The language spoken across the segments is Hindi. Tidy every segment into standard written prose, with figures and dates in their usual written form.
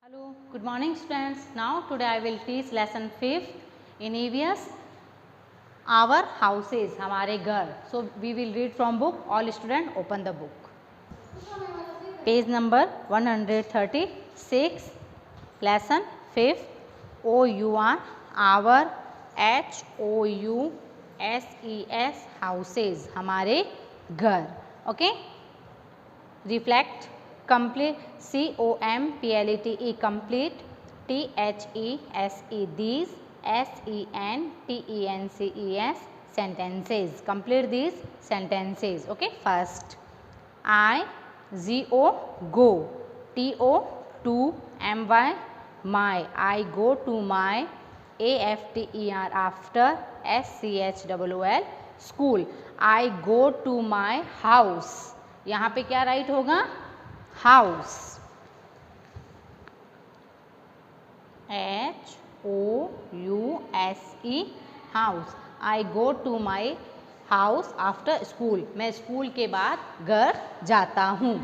Hello, good morning students. Now today I will teach lesson 5th in EVS. Our houses, हमारे घर. So we will read from book. All students open the book. Page number 136. Lesson 5th. OUR, our, HOUSES, houses, हमारे घर. Okay. Reflect, complete, COMPLETE, complete, THESE, these, SENTENCES, sentences. Complete these sentences. Okay, first, GO, go, TO, to, MY, my, I go to my, AFTER, after, SCHOOL, school, I go to my house. यहाँ पे क्या राइट होगा? House, HOUSE, house. I go to my house after school, मैं स्कूल के बाद घर जाता हूँ.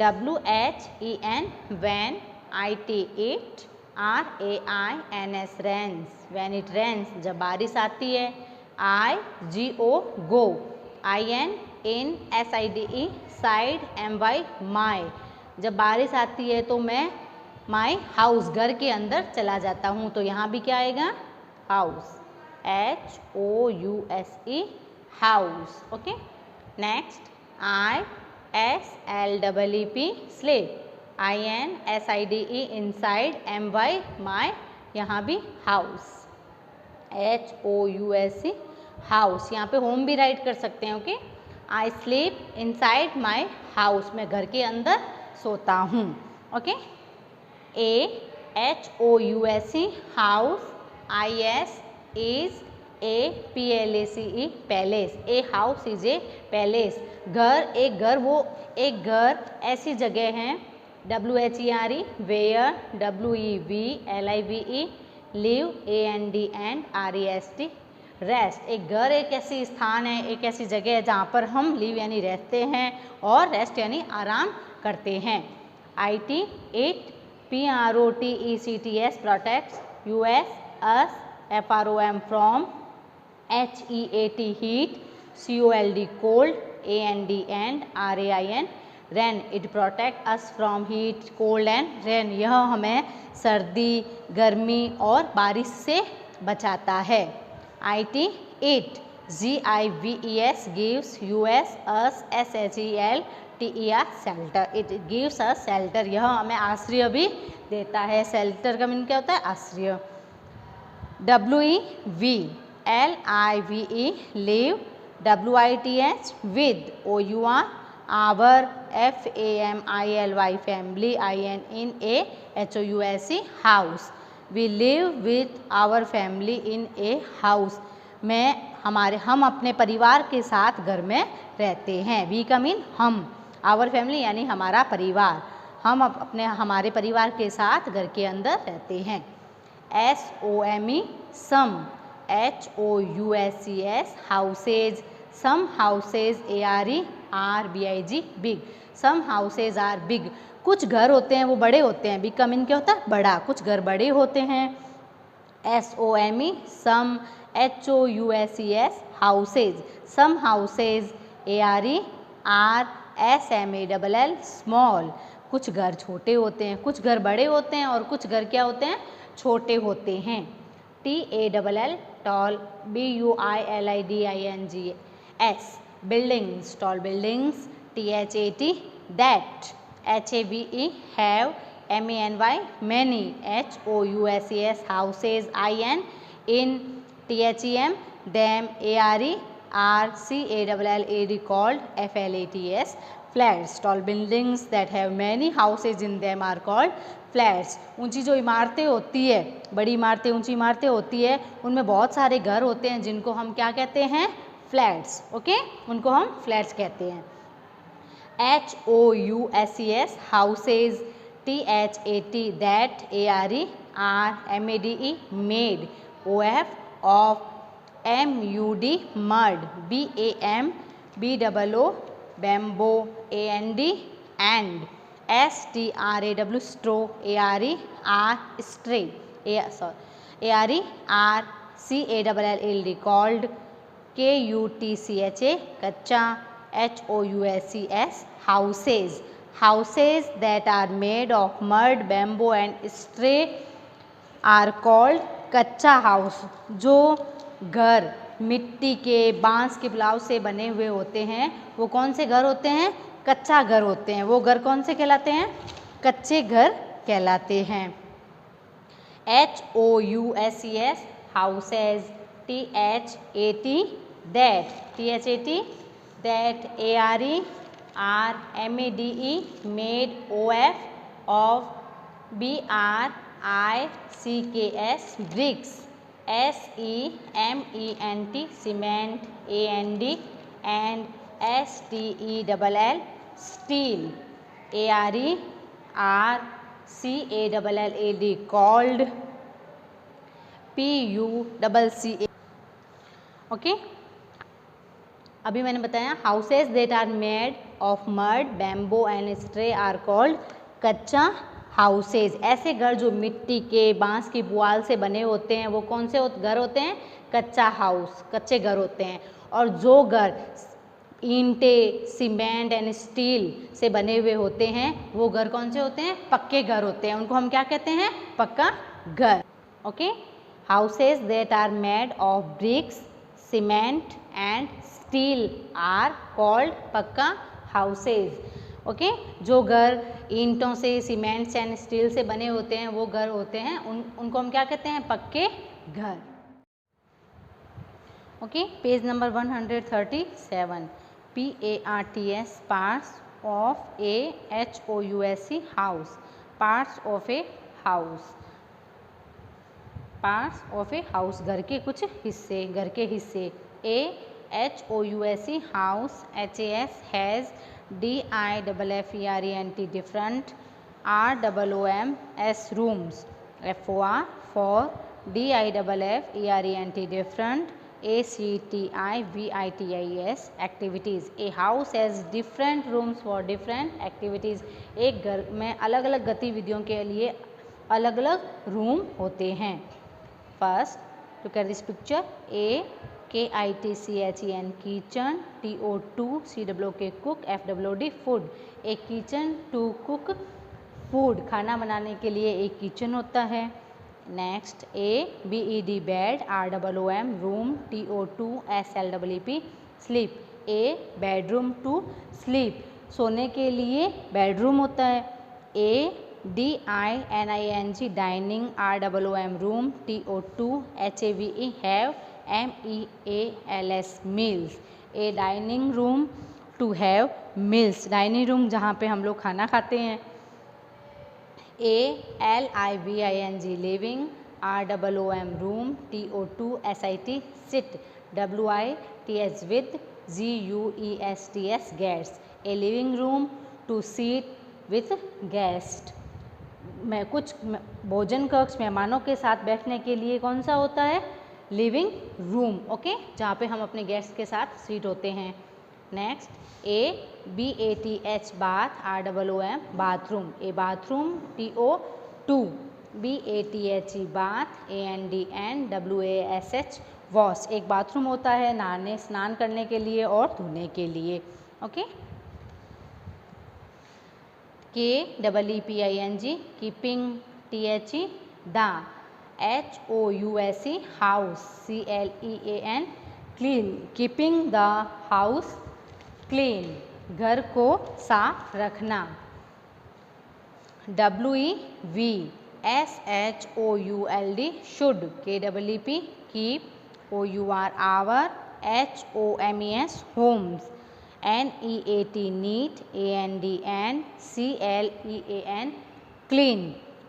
WHEN, when, IT, it, RAINS, rains, when it rains, जब बारिश आती है. IGO, go, INSIDE, side, MY, my, जब बारिश आती है तो मैं माई हाउस, घर के अंदर चला जाता हूँ. तो यहाँ भी क्या आएगा? House, HOUSE, house. Okay, next, ISLEEP, sleep, INSIDE, inside, MY, माई, यहाँ भी हाउस, HOUSE, हाउस. यहाँ पे होम भी राइट कर सकते हैं. Okay, I sleep inside my house, मैं घर के अंदर सोता हूँ. Okay, HOUSE, house, IS is APLACE, palace, a house is a palace, घर, एक घर, वो एक घर ऐसी जगह है. WHERE, where, WEVLIVE, live, AND REST, rest, एक घर एक ऐसी स्थान है, एक ऐसी जगह है जहाँ पर हम लिव यानी रहते हैं और रेस्ट यानी आराम करते हैं. IT, it, PROTECTS, protects, US, us, FROM, from, HEAT, heat, COLD, cold, AND RAIN, rain, it protect us from heat, cold and rain, यह हमें सर्दी, गर्मी और बारिश से बचाता है. IT, it, GIVES, gives, US, us, SHELTER, shelter, it gives us shelter, यह हमें आश्रय भी देता है. शेल्टर का मीनिंग क्या होता है? आश्रय. WEVLIVE, live, WITH, with, OUR, our, FAMILY, family, ININAHOUSE, house. We live with our family in a house. हम अपने परिवार के साथ घर में रहते हैं. वी का मीन हम, आवर फैमिली यानी हमारा परिवार, हम हमारे परिवार के साथ घर के अंदर रहते हैं. SOME, some, HOUSES, houses, some houses, ARE, big, some houses are big, कुछ घर होते हैं वो बड़े होते हैं. बिग का मीन क्या होता है? बड़ा, कुछ घर बड़े होते हैं. SOME, some, HOUSES, houses, some houses, ARE, small, कुछ घर छोटे होते हैं, कुछ घर बड़े होते हैं और कुछ घर क्या होते हैं? छोटे होते हैं. TALL, tall, BUILDINGS, buildings, tall buildings. THAT, that, HAVE, have, MANY, many, HOUSES, houses, in, THEM, them, ARE, called, FLATS, flats. Tall buildings that have many houses in them are called flats. ऊंची जो इमारतें होती है, बड़ी इमारतें, ऊंची इमारतें होती है, उनमें बहुत सारे घर होते हैं जिनको हम क्या कहते हैं? फ्लैट्स. ओके, उनको हम फ्लैट्स कहते हैं. HOUSES, houses, THAT, that, ARE, made, OF, of, MUD, mud, BAMBOO, bamboo, AND, STRAW straw, ARE stray, ARERCALLD called, KUTCHA कच्चा, HOUSES houses, houses that are made of mud, bamboo and stray are called कच्चा हाउस। जो घर मिट्टी के, बांस के पुलाव से बने हुए होते हैं वो कौन से घर होते हैं? कच्चा घर होते हैं। वो घर कौन से कहलाते हैं? कच्चे घर कहलाते हैं। HOUSES houses, THAT that, ARERMADE made, of BRICKS bricks, CEMENT cement, AND and STELL steel, ARERCALLAD called, PUCCA। Okay, अभी मैंने बताया houses that are made of mud, bamboo and straw are called kachcha houses. ऐसे घर जो मिट्टी के, बांस की पुआल से बने होते हैं वो कौन से घर होते हैं? कच्चा हाउस, कच्चे घर होते हैं। और जो घर ईंटे, सीमेंट एंड स्टील से बने हुए होते हैं वो घर कौन से होते हैं? पक्के घर होते हैं। उनको हम क्या कहते हैं? पक्का घर। Okay, houses that are made of bricks, cement and steel are called pucca houses. Okay, जो घर ईंटों से, सीमेंट एंड स्टील से बने होते हैं वो घर होते हैं, उनको हम क्या कहते हैं? पक्के घर। Okay, page number 137, PARTS parts of a HOUSE house, parts of a house, parts of a house घर के कुछ हिस्से, घर के हिस्से। A HOUSE house, HAS has DIFFERENT different, ROOMS rooms, FOR for DIFFERENT different, ACTIVITIES activities। A house has different rooms for different activities। एक घर में अलग अलग गतिविधियों के लिए अलग अलग रूम होते हैं। First, look at this picture, A KITCHEN kitchen, TOOCWK cook, FWD food। एक किचन टू कुक फूड, खाना बनाने के लिए एक किचन होता है। Next, ABED bed, ROOM room, TOOSLEEP sleep. A bedroom to sleep, सोने के लिए बेडरूम होता है। DINING dining, ROOM room, TOOHAVE have, MEALS meals. A dining room to have meals, dining room जहाँ पे हम लोग खाना खाते हैं। ALIVING living, ROOM room, TOOSIT seat, WITH with, GUESTS gets. A living room to seat with guest, मैं कुछ भोजन कक्ष मेहमानों के साथ बैठने के लिए कौन सा होता है? Living room. ओके, जहाँ पे हम अपने गेस्ट के साथ सीट होते हैं। Next, BATH bath, ROOM bathroom. A bathroom, TO2 BATHE bath, ANDWASH wash. एक बाथरूम होता है नहाने, स्नान करने के लिए और धोने के लिए। Okay, KEEPING keeping, THE the, HOUSE house, CLEAN clean, keeping the house clean, घर को साफ रखना। WEV SHOULD should, KEEP keep, OUR our, HOMES homes, NEAT neat, AND and CLEAN clean.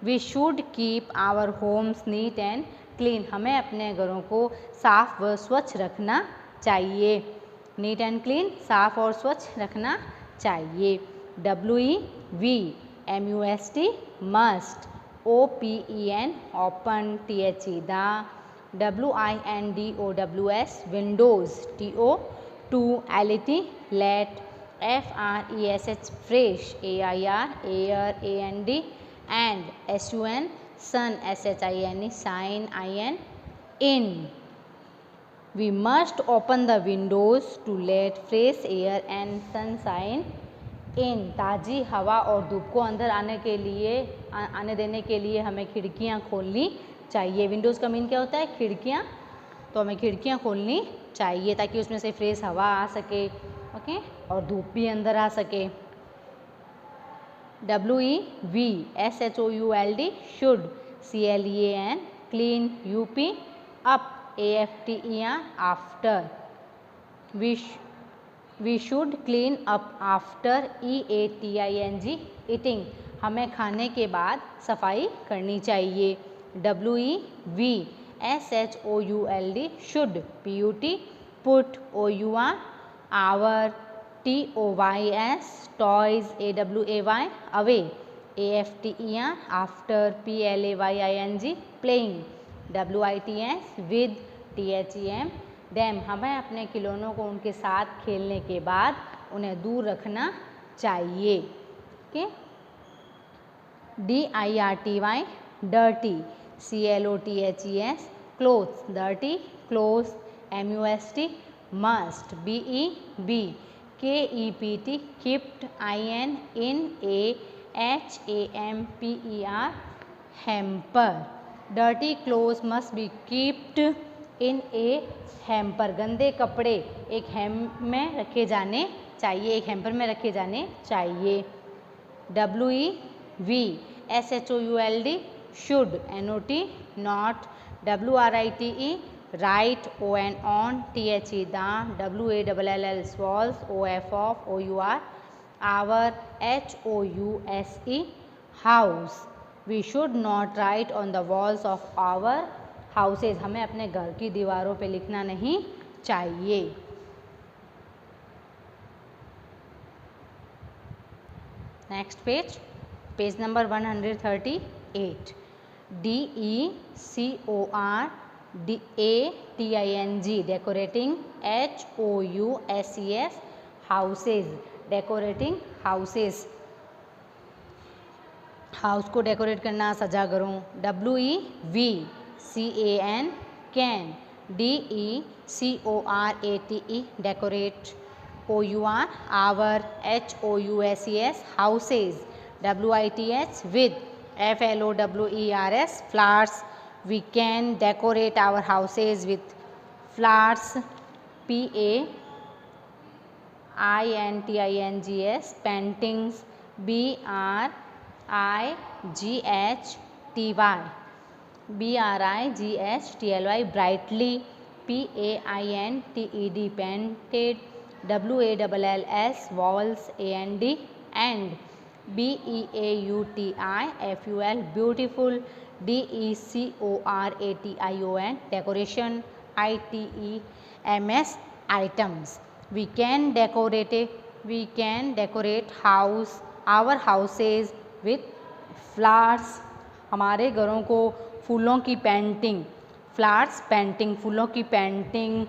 We should keep our homes neat and clean, हमें अपने घरों को साफ व स्वच्छ रखना चाहिए। नीट एंड क्लीन, साफ और स्वच्छ रखना चाहिए। WEV MUST must, OPEN open, THE the, WINDOWS windows, TO2 LET let, F-R-E-S-H, fresh, A-I-R, air, A-N-D, and S-U-N, sun, S-H-I-N-E, sign, I-N, in. We must open the windows to let fresh air and sunshine in. ताज़ी हवा और धूप को अंदर आने देने के लिए हमें खिड़कियाँ खोलनी चाहिए. विंडोज़ का मीन क्या होता है? खिड़कियाँ. तो हमें खिड़कियाँ खोलनी चाहिए ताकि उसमें से फ्रेश हवा आ सके, ओके, और धूप भी अंदर आ सके. WEVSHOULD, should, CLEAN, clean, UP, up, AFTER, after. We should clean up after, EATING, eating. हमें खाने के बाद सफाई करनी चाहिए. WEVSHOULD, should, PUT, put, OUR, our, TOYS, toys, AWAY, away, AFTER, after, PLAYING, playing. WITS, with, THEM, them. हमें अपने खिलौनों को उनके साथ खेलने के बाद उन्हें दूर रखना चाहिए. Okay. DIRTY, dirty, CLOTHES, clothes, dirty, clothes, MUST, must, BEB, KEPT, kept, IN, in, HAMPER, hamper. Dirty clothes must be kept in a hamper. गंदे कपड़े एक हैम में रखे जाने चाहिए, एक हैम्पर में रखे जाने चाहिए. WEVSHOULD, should, NOT, not, WRITE, right, ON, on, THE, the, WALL, walls, OF, OUR, our, HOUSE, house. We should not write on the walls of our houses. हमें अपने घर की दीवारों पे लिखना नहीं चाहिए. Next page number 138. DECORATING, decorating, HOUSES, houses, decorating houses. House को डेकोरेट करना, सजा करूँ. WEVCAN, can, DECORATE, decorate, OUR, our, HOUSES, houses, WITH, with, FLOWERS, flowers. We can decorate our houses with flowers. PAINTINGS, paintings, BRIGHTY, brightly, PAINTED, painted, WALLS, walls, AND, BEAUTI, FUL, beautiful, DECORATION, decoration, ITEMS, items. We can decorate our houses with flowers. हमारे घरों को फूलों की पेंटिंग, फ्लावर्स पेंटिंग, फूलों की पेंटिंग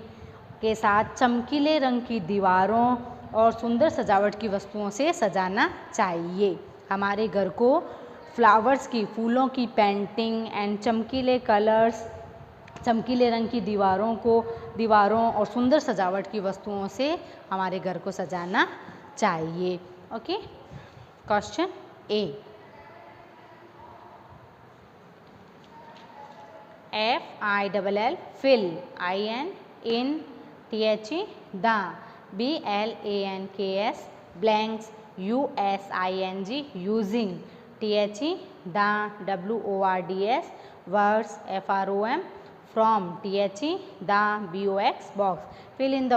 के साथ चमकीले रंग की दीवारों और सुंदर सजावट की वस्तुओं से सजाना चाहिए. हमारे घर को फ्लावर्स की, फूलों की पेंटिंग एंड चमकीले कलर्स, चमकीले रंग की दीवारों और सुंदर सजावट की वस्तुओं से हमारे घर को सजाना चाहिए. Okay. Question A. FILL, fill, IN, in, THE, the, BLANKS, blanks, USING, using, THE, the, WORDS, words, FROM, from, THE, the, BOX, box. Fill in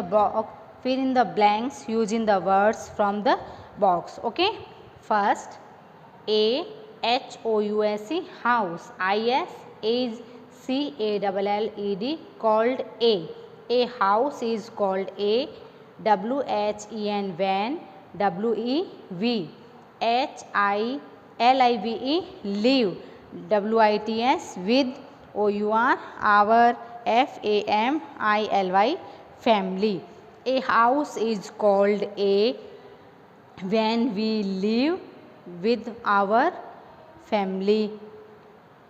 the blanks using the words from the box. Okay. First, A, HOUSE, house, is CALLED, called a. A house is called a. WHEN, van, WEV, HILIVE, live, WITS, with, OUR, our, FAMILY, family. A house is called a. when we live with our family.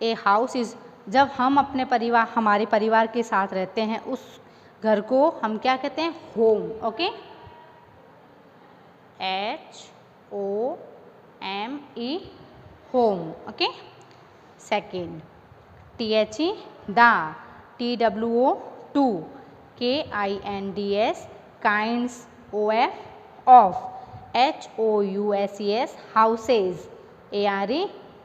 A house is, जब हम अपने परिवार, हमारे परिवार के साथ रहते हैं, उस घर को हम क्या कहते हैं? Home. Okay, HOME, home. Okay. Second, THE, the, TWO, two, KINDS, kinds, OF, of, HOUSES, houses, ARE,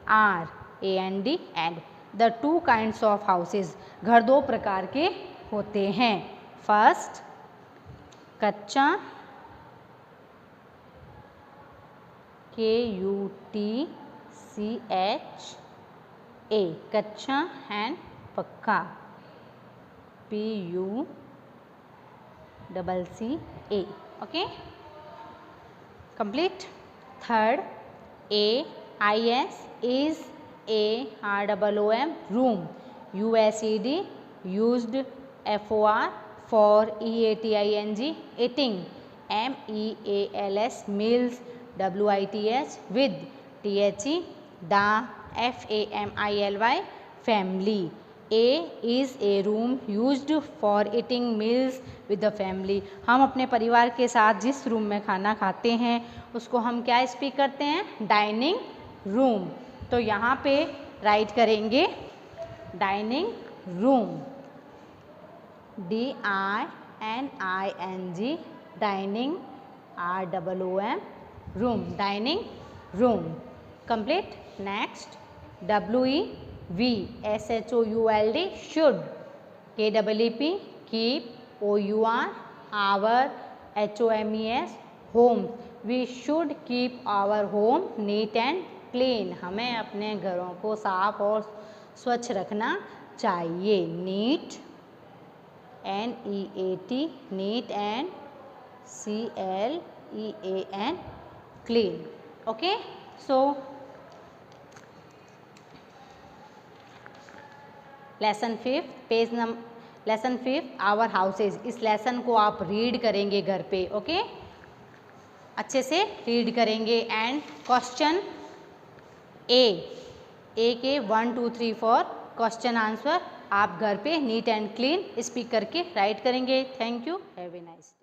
are, AND, and. The two kinds of houses, घर दो प्रकार के होते हैं. फर्स्ट, कच्चा, KUTCHA, कच्चा, एंड पक्का, PUCCA. Okay, complete. Third, AIS, is, AROOM, room, USED, used, FOR, for, EATING, eating, MEALS, meals, WITH, with, THE, the, FAMILY, family. A is a room used for eating meals with the family. हम अपने परिवार के साथ जिस रूम में खाना खाते हैं उसको हम क्या स्पीक करते हैं? Dining room. तो यहाँ पे राइट करेंगे dining room, DINING, dining, ROOM, room, dining room. Complete. Next, WEV, SHOULD, KEEP, keep, OUR, our, HOMES, home. We should keep our home neat and clean. हमें अपने घरों को साफ और स्वच्छ रखना चाहिए. Neat, NEAT, neat, and CLEAN, clean. Okay, so lesson 5, lesson 5, our houses. इस लेसन को आप रीड करेंगे घर पे. ओके, अच्छे से रीड करेंगे. एंड क्वेश्चन ए के 1 2 3 4 क्वेश्चन आंसर आप घर पे नीट एंड क्लीन स्पीक करके राइट करेंगे. Thank you, have a nice.